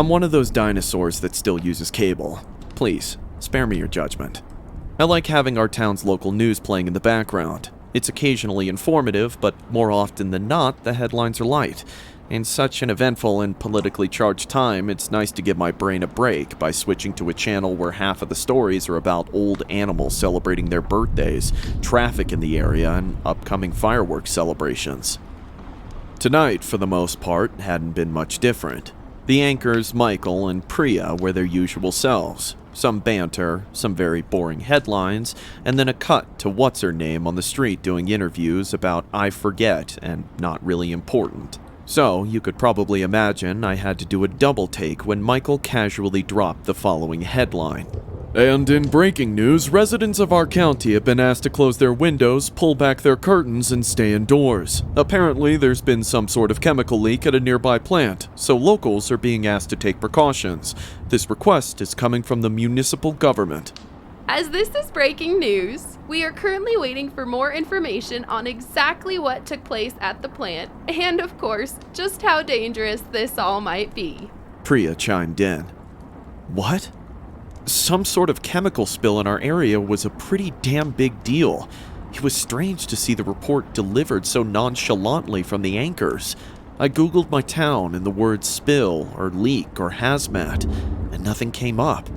I'm one of those dinosaurs that still uses cable. Please, spare me your judgment. I like having our town's local news playing in the background. It's occasionally informative, but more often than not, the headlines are light. In such an eventful and politically charged time, it's nice to give my brain a break by switching to a channel where half of the stories are about old animals celebrating their birthdays, traffic in the area, and upcoming fireworks celebrations. Tonight, for the most part, hadn't been much different. The anchors, Michael and Priya, were their usual selves. Some banter, some very boring headlines, and then a cut to what's-her-name on the street doing interviews about I forget and not really important. So, you could probably imagine I had to do a double take when Michael casually dropped the following headline. And in breaking news, residents of our county have been asked to close their windows, pull back their curtains, and stay indoors. Apparently, there's been some sort of chemical leak at a nearby plant, so locals are being asked to take precautions. This request is coming from the municipal government. As this is breaking news, we are currently waiting for more information on exactly what took place at the plant, and of course, just how dangerous this all might be. Priya chimed in. What? Some sort of chemical spill in our area was a pretty damn big deal. It was strange to see the report delivered so nonchalantly from the anchors. I googled my town and the words spill or leak or hazmat, and nothing came up.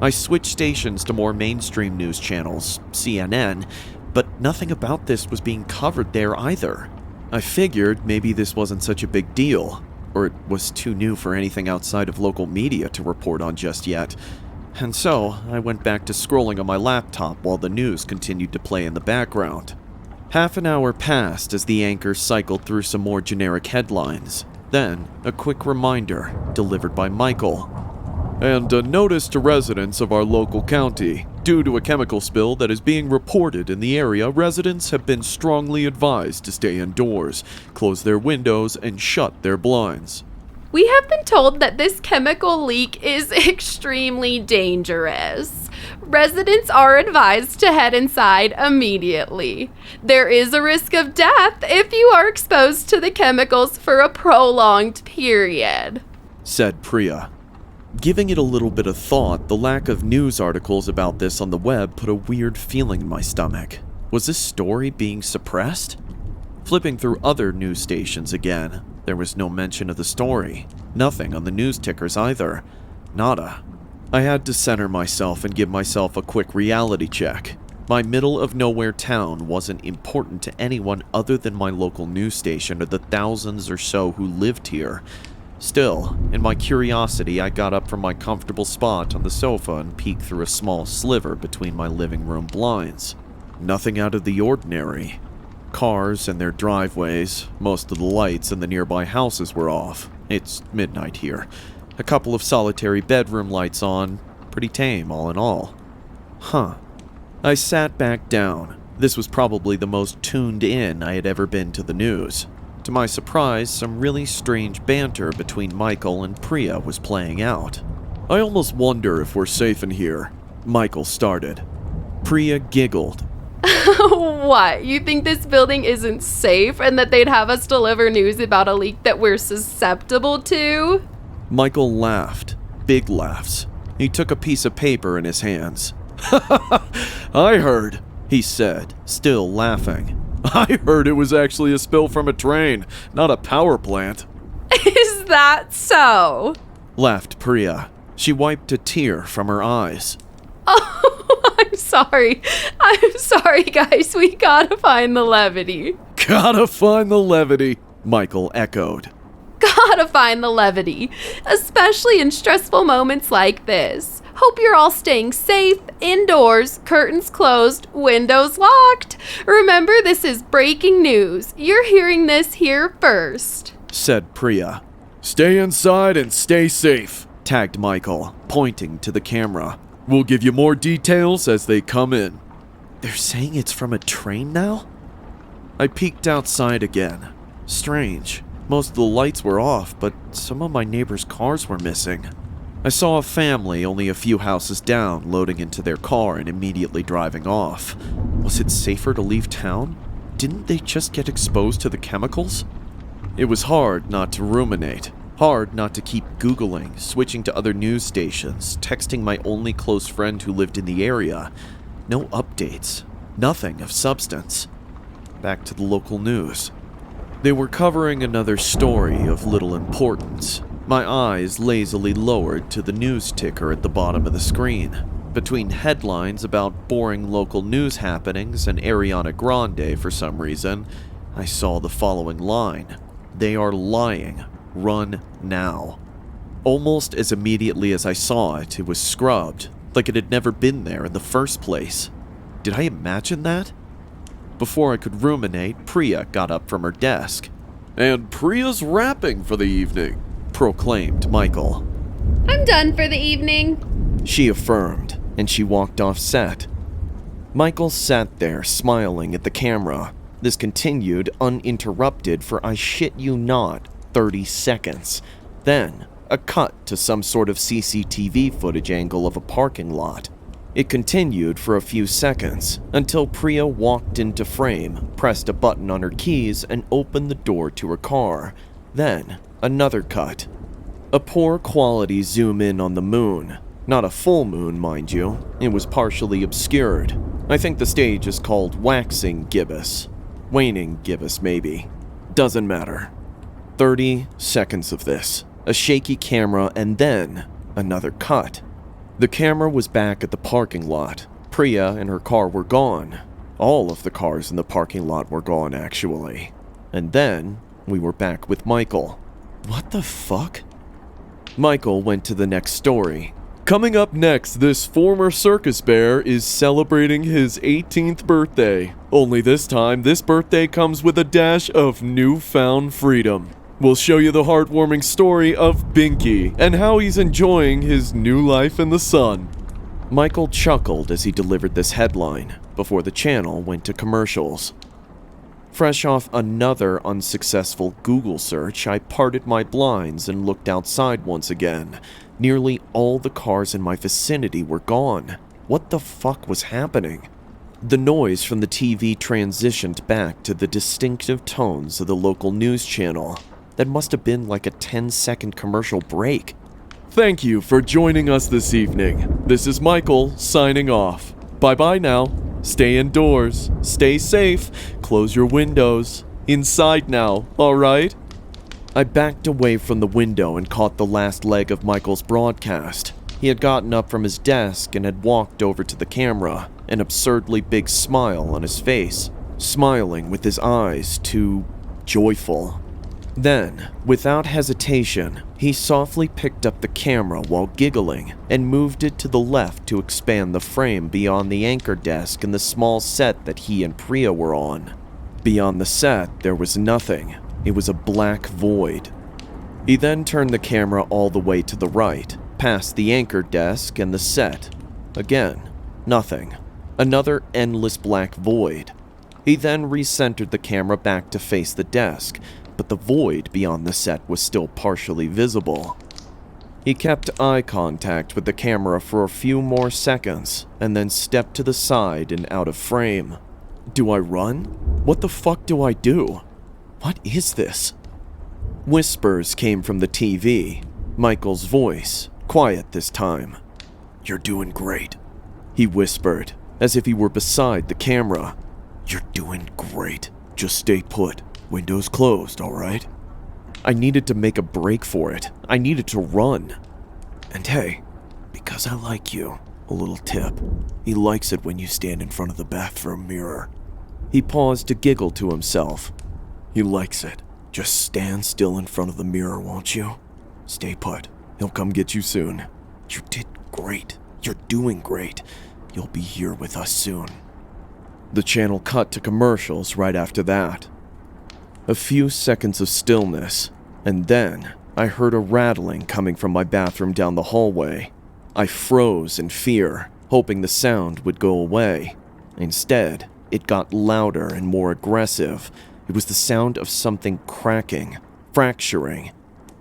I switched stations to more mainstream news channels, CNN, but nothing about this was being covered there either. I figured maybe this wasn't such a big deal, or it was too new for anything outside of local media to report on just yet. And so, I went back to scrolling on my laptop while the news continued to play in the background. Half an hour passed as the anchors cycled through some more generic headlines. Then, a quick reminder, delivered by Michael. And a notice to residents of our local county. Due to a chemical spill that is being reported in the area, residents have been strongly advised to stay indoors, close their windows, and shut their blinds. We have been told that this chemical leak is extremely dangerous. Residents are advised to head inside immediately. There is a risk of death if you are exposed to the chemicals for a prolonged period, said Priya. Giving it a little bit of thought, the lack of news articles about this on the web put a weird feeling in my stomach. Was this story being suppressed? Flipping through other news stations again, there was no mention of the story. Nothing on the news tickers either. Nada. I had to center myself and give myself a quick reality check. My middle-of-nowhere town wasn't important to anyone other than my local news station or the thousands or so who lived here. Still, in my curiosity, I got up from my comfortable spot on the sofa and peeked through a small sliver between my living room blinds. Nothing out of the ordinary. Cars and their driveways, most of the lights in the nearby houses were off. It's midnight here. A couple of solitary bedroom lights on. Pretty tame, all in all. Huh. I sat back down. This was probably the most tuned in I had ever been to the news. To my surprise, some really strange banter between Michael and Priya was playing out. I almost wonder if we're safe in here, Michael started. Priya giggled. What? You think this building isn't safe and that they'd have us deliver news about a leak that we're susceptible to? Michael laughed. Big laughs. He took a piece of paper in his hands. I heard, he said, still laughing. I heard it was actually a spill from a train, not a power plant. Is that so? Laughed Priya. She wiped a tear from her eyes. Oh, I'm sorry. I'm sorry, guys. We gotta find the levity. Gotta find the levity, Michael echoed. Gotta find the levity, especially in stressful moments like this. Hope you're all staying safe, indoors, curtains closed, windows locked. Remember, this is breaking news. You're hearing this here first, said Priya. Stay inside and stay safe, tagged Michael, pointing to the camera. We'll give you more details as they come in. They're saying it's from a train now? I peeked outside again. Strange. Most of the lights were off, but some of my neighbors' cars were missing. I saw a family only a few houses down loading into their car and immediately driving off. Was it safer to leave town? Didn't they just get exposed to the chemicals? It was hard not to ruminate. Hard not to keep Googling, switching to other news stations, texting my only close friend who lived in the area. No updates. Nothing of substance. Back to the local news. They were covering another story of little importance. My eyes lazily lowered to the news ticker at the bottom of the screen. Between headlines about boring local news happenings and Ariana Grande for some reason, I saw the following line. They are lying. Run now. Almost as immediately as I saw it, it was scrubbed, like it had never been there in the first place. Did I imagine that? Before I could ruminate, Priya got up from her desk. "And Priya's wrapping for the evening," proclaimed Michael. I'm done for the evening, She affirmed, and she walked off set. Michael sat there smiling at the camera. This continued uninterrupted for, I shit you not, 30 seconds. Then, a cut to some sort of CCTV footage angle of a parking lot. It continued for a few seconds, until Priya walked into frame, pressed a button on her keys, and opened the door to her car. Then, another cut. A poor quality zoom in on the moon. Not a full moon, mind you. It was partially obscured. I think the stage is called waxing gibbous. Waning gibbous, maybe. Doesn't matter. 30 seconds of this. A shaky camera, and then another cut. The camera was back at the parking lot. Priya and her car were gone. All of the cars in the parking lot were gone, actually. And then, we were back with Michael. What the fuck? Michael went to the next story. "Coming up next, this former circus bear is celebrating his 18th birthday. Only this time, this birthday comes with a dash of newfound freedom. We'll show you the heartwarming story of Binky and how he's enjoying his new life in the sun." Michael chuckled as he delivered this headline before the channel went to commercials. Fresh off another unsuccessful Google search, I parted my blinds and looked outside once again. Nearly all the cars in my vicinity were gone. What the fuck was happening? The noise from the TV transitioned back to the distinctive tones of the local news channel. That must have been like a 10-second commercial break. "Thank you for joining us this evening. This is Michael signing off. Bye-bye now. Stay indoors. Stay safe. Close your windows. Inside now, alright?" I backed away from the window and caught the last leg of Michael's broadcast. He had gotten up from his desk and had walked over to the camera, an absurdly big smile on his face, smiling with his eyes too joyful. Then, without hesitation, he softly picked up the camera while giggling and moved it to the left to expand the frame beyond the anchor desk and the small set that he and Priya were on. Beyond the set, there was nothing. It was a black void. He then turned the camera all the way to the right, past the anchor desk and the set. Again, nothing. Another endless black void. He then recentered the camera back to face the desk, but the void beyond the set was still partially visible. He kept eye contact with the camera for a few more seconds, and then stepped to the side and out of frame. Do I run? What the fuck do I do? What is this? Whispers came from the TV. Michael's voice, quiet this time. "You're doing great," he whispered, as if he were beside the camera. "You're doing great. Just stay put. Windows closed, alright?" I needed to make a break for it. I needed to run. "And hey, because I like you, a little tip. He likes it when you stand in front of the bathroom mirror." He paused to giggle to himself. "He likes it. Just stand still in front of the mirror, won't you? Stay put. He'll come get you soon. You did great. You're doing great. You'll be here with us soon." The channel cut to commercials right after that. A few seconds of stillness, and then I heard a rattling coming from my bathroom down the hallway. I froze in fear, hoping the sound would go away. Instead, it got louder and more aggressive. It was the sound of something cracking, fracturing.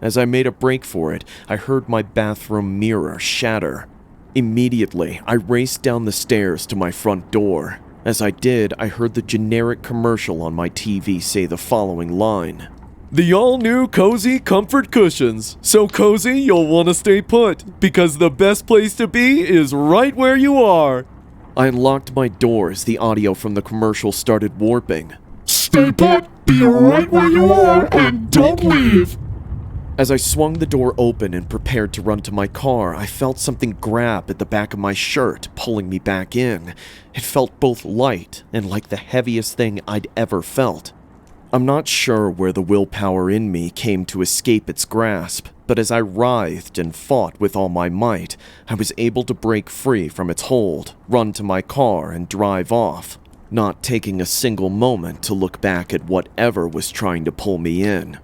As I made a break for it, I heard my bathroom mirror shatter. Immediately, I raced down the stairs to my front door. As I did, I heard the generic commercial on my TV say the following line. The all-new cozy comfort cushions. So cozy you'll want to stay put, because the best place to be is right where you are. I unlocked my door as the audio from the commercial started warping. Stay put, be right where you are, and don't leave. As I swung the door open and prepared to run to my car, I felt something grab at the back of my shirt, pulling me back in. It felt both light and like the heaviest thing I'd ever felt. I'm not sure where the willpower in me came to escape its grasp, but as I writhed and fought with all my might, I was able to break free from its hold, run to my car, and drive off, not taking a single moment to look back at whatever was trying to pull me in.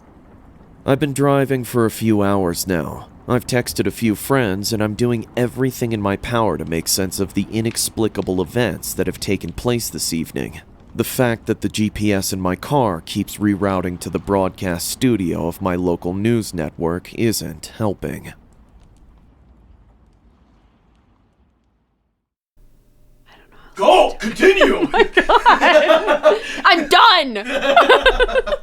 I've been driving for a few hours now. I've texted a few friends, and I'm doing everything in my power to make sense of the inexplicable events that have taken place this evening. The fact that the GPS in my car keeps rerouting to the broadcast studio of my local news network isn't helping. Go! Continue! Oh my God. I'm done!